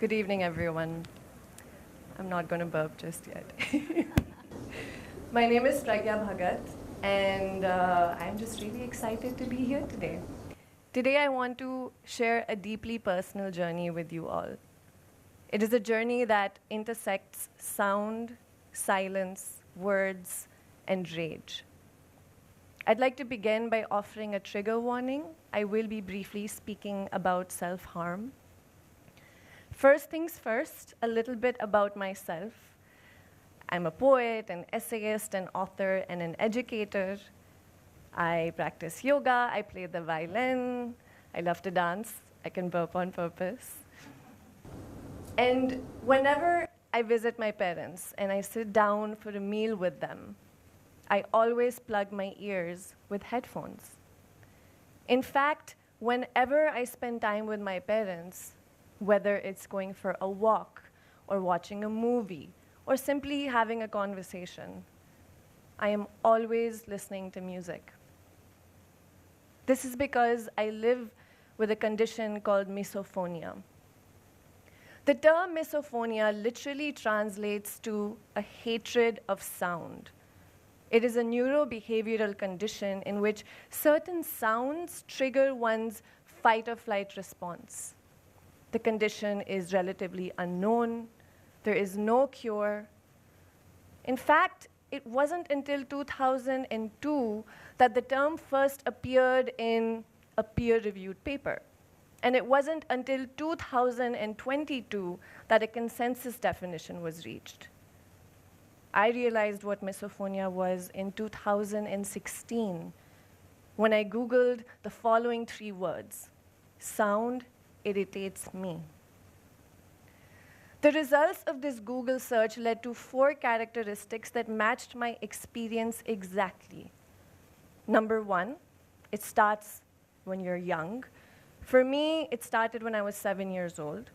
Good evening, everyone. I'm not going to burp just yet. My name is Pragya Bhagat, and I'm just really excited to be here today. Today, I want to share a deeply personal journey with you all. It is a journey that intersects sound, silence, words, and rage. I'd like to begin by offering a trigger warning. I will be briefly speaking about self-harm. First things first, a little bit about myself. I'm a poet, an essayist, an author, and an educator. I practice yoga, I play the violin, I love to dance, I can burp on purpose. And whenever I visit my parents and I sit down for a meal with them, I always plug my ears with headphones. In fact, whenever I spend time with my parents, whether it's going for a walk or watching a movie or simply having a conversation, I am always listening to music. This is because I live with a condition called misophonia. The term misophonia literally translates to a hatred of sound. It is a neurobehavioral condition in which certain sounds trigger one's fight or flight response. The condition is relatively unknown. There is no cure. In fact, it wasn't until 2002 that the term first appeared in a peer-reviewed paper. And it wasn't until 2022 that a consensus definition was reached. I realized what misophonia was in 2016 when I Googled the following 3 words: sound irritates me. The results of this Google search led to 4 characteristics that matched my experience exactly. Number 1, it starts when you're young. For me, it started when I was 7 years old.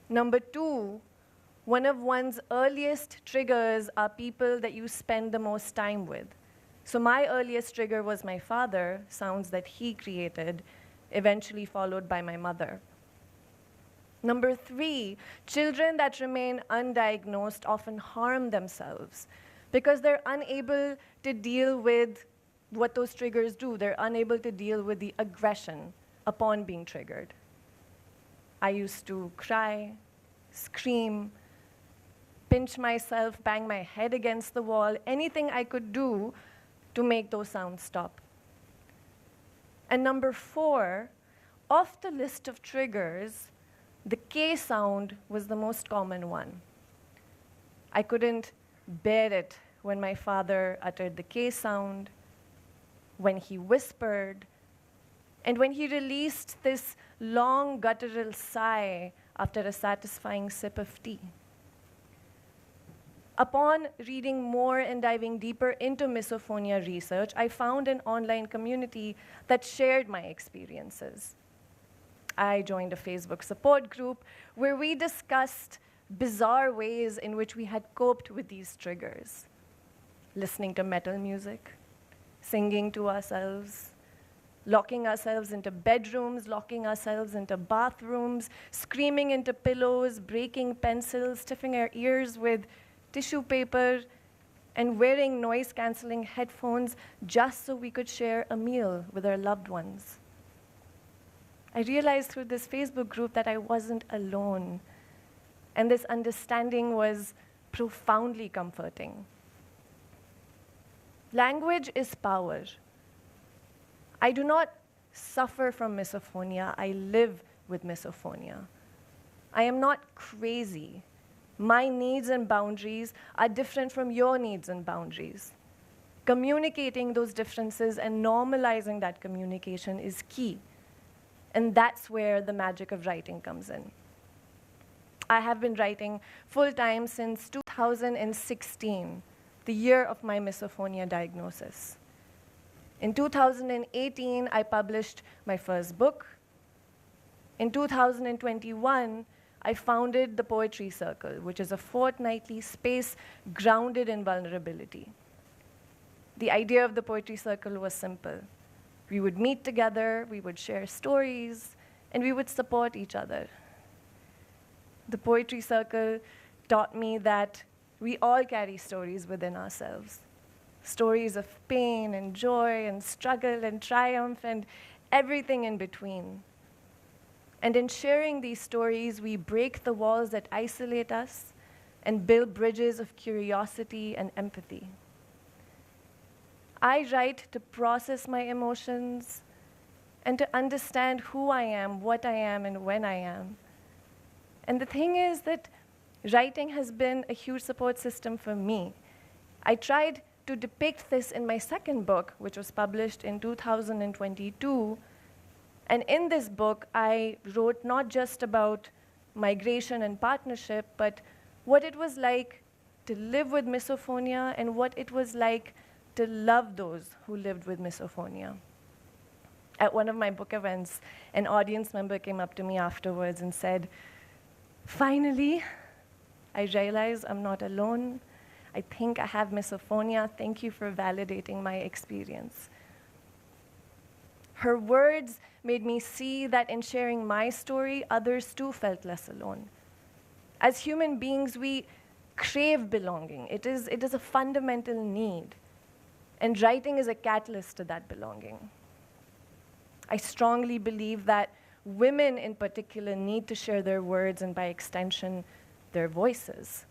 Number 2, one of one's earliest triggers are people that you spend the most time with. So my earliest trigger was my father, sounds that he created, eventually followed by my mother. Number 3, children that remain undiagnosed often harm themselves because they're unable to deal with what those triggers do. They're unable to deal with the aggression upon being triggered. I used to cry, scream, pinch myself, bang my head against the wall, anything I could do to make those sounds stop. And number 4, off the list of triggers, the K sound was the most common one. I couldn't bear it when my father uttered the K sound, when he whispered, and when he released this long guttural sigh after a satisfying sip of tea. Upon reading more and diving deeper into misophonia research, I found an online community that shared my experiences. I joined a Facebook support group where we discussed bizarre ways in which we had coped with these triggers. Listening to metal music, singing to ourselves, locking ourselves into bedrooms, locking ourselves into bathrooms, screaming into pillows, breaking pencils, stuffing our ears with tissue paper, and wearing noise-canceling headphones just so we could share a meal with our loved ones. I realized through this Facebook group that I wasn't alone, and this understanding was profoundly comforting. Language is power. I do not suffer from misophonia, I live with misophonia. I am not crazy. My needs and boundaries are different from your needs and boundaries. Communicating those differences and normalizing that communication is key. And that's where the magic of writing comes in. I have been writing full-time since 2016, the year of my misophonia diagnosis. In 2018, I published my first book. In 2021, I founded the Poetry Circle, which is a fortnightly space grounded in vulnerability. The idea of the Poetry Circle was simple. We would meet together, we would share stories, and we would support each other. The poetry circle taught me that we all carry stories within ourselves. Stories of pain and joy and struggle and triumph and everything in between. And in sharing these stories, we break the walls that isolate us and build bridges of curiosity and empathy. I write to process my emotions and to understand who I am, what I am, and when I am. And the thing is that writing has been a huge support system for me. I tried to depict this in my second book, which was published in 2022. And in this book, I wrote not just about migration and partnership, but what it was like to live with misophonia and what it was like to love those who lived with misophonia. At one of my book events, an audience member came up to me afterwards and said, "Finally, I realize I'm not alone. I think I have misophonia. Thank you for validating my experience." Her words made me see that in sharing my story, others too felt less alone. As human beings, we crave belonging. It is a fundamental need. And writing is a catalyst to that belonging. I strongly believe that women in particular need to share their words and by extension, their voices.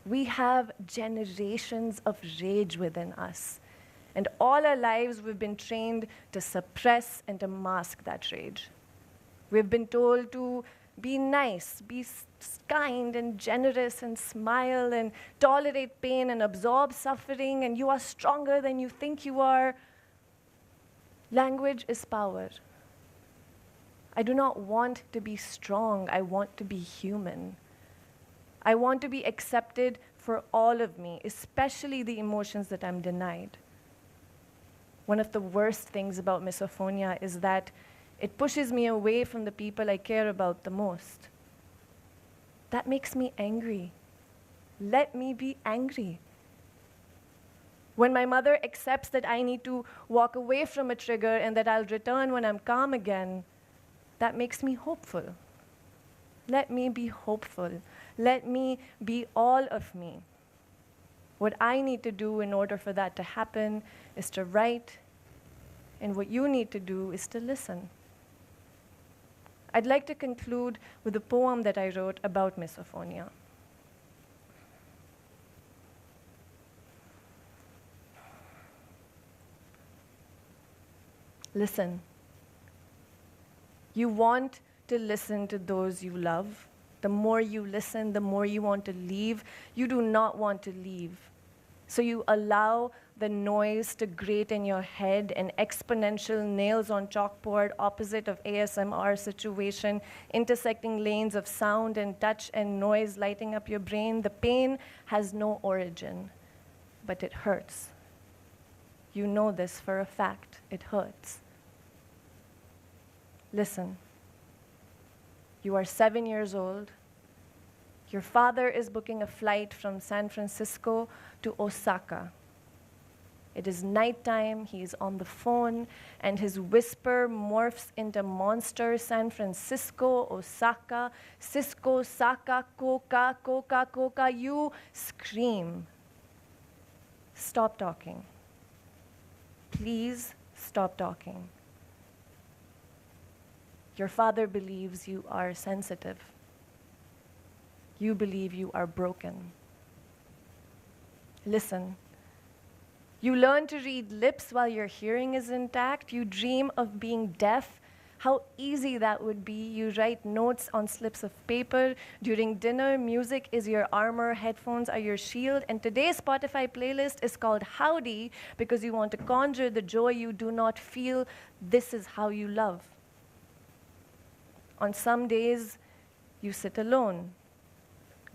We have generations of rage within us. And all our lives, we've been trained to suppress and to mask that rage. We've been told to be nice, be kind and generous and smile and tolerate pain and absorb suffering, and you are stronger than you think you are. Language is power. I do not want to be strong. I want to be human. I want to be accepted for all of me, especially the emotions that I'm denied. One of the worst things about misophonia is that it pushes me away from the people I care about the most. That makes me angry. Let me be angry. When my mother accepts that I need to walk away from a trigger and that I'll return when I'm calm again, that makes me hopeful. Let me be hopeful. Let me be all of me. What I need to do in order for that to happen is to write, and what you need to do is to listen. I'd like to conclude with a poem that I wrote about misophonia. Listen. You want to listen to those you love. The more you listen, the more you want to leave. You do not want to leave. So you allow the noise to grate in your head, an exponential nails on chalkboard opposite of ASMR situation, intersecting lanes of sound and touch and noise lighting up your brain. The pain has no origin, but it hurts. You know this for a fact. It hurts. Listen. You are 7 years old. Your father is booking a flight from San Francisco to Osaka. It is nighttime, he is on the phone, and his whisper morphs into monster San Francisco, Osaka, Cisco, Saka, Coca, Coca, Coca. You scream. Stop talking. Please stop talking. Your father believes you are sensitive. You believe you are broken. Listen. You learn to read lips while your hearing is intact. You dream of being deaf. How easy that would be. You write notes on slips of paper. During dinner, music is your armor, headphones are your shield. And today's Spotify playlist is called Howdy because you want to conjure the joy you do not feel. This is how you love. On some days, you sit alone,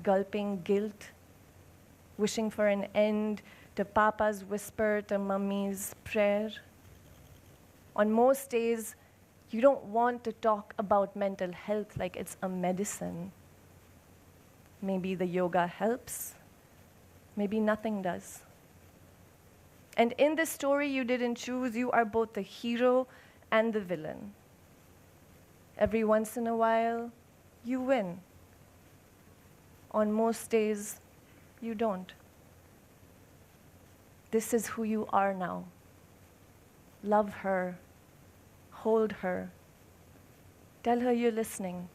gulping guilt, wishing for an end to Papa's whisper, to Mummy's prayer. On most days, you don't want to talk about mental health like it's a medicine. Maybe the yoga helps, maybe nothing does. And in this story you didn't choose, you are both the hero and the villain. Every once in a while, you win. On most days, you don't. This is who you are now. Love her. Hold her. Tell her you're listening.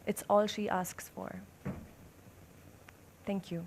It's all she asks for. Thank you.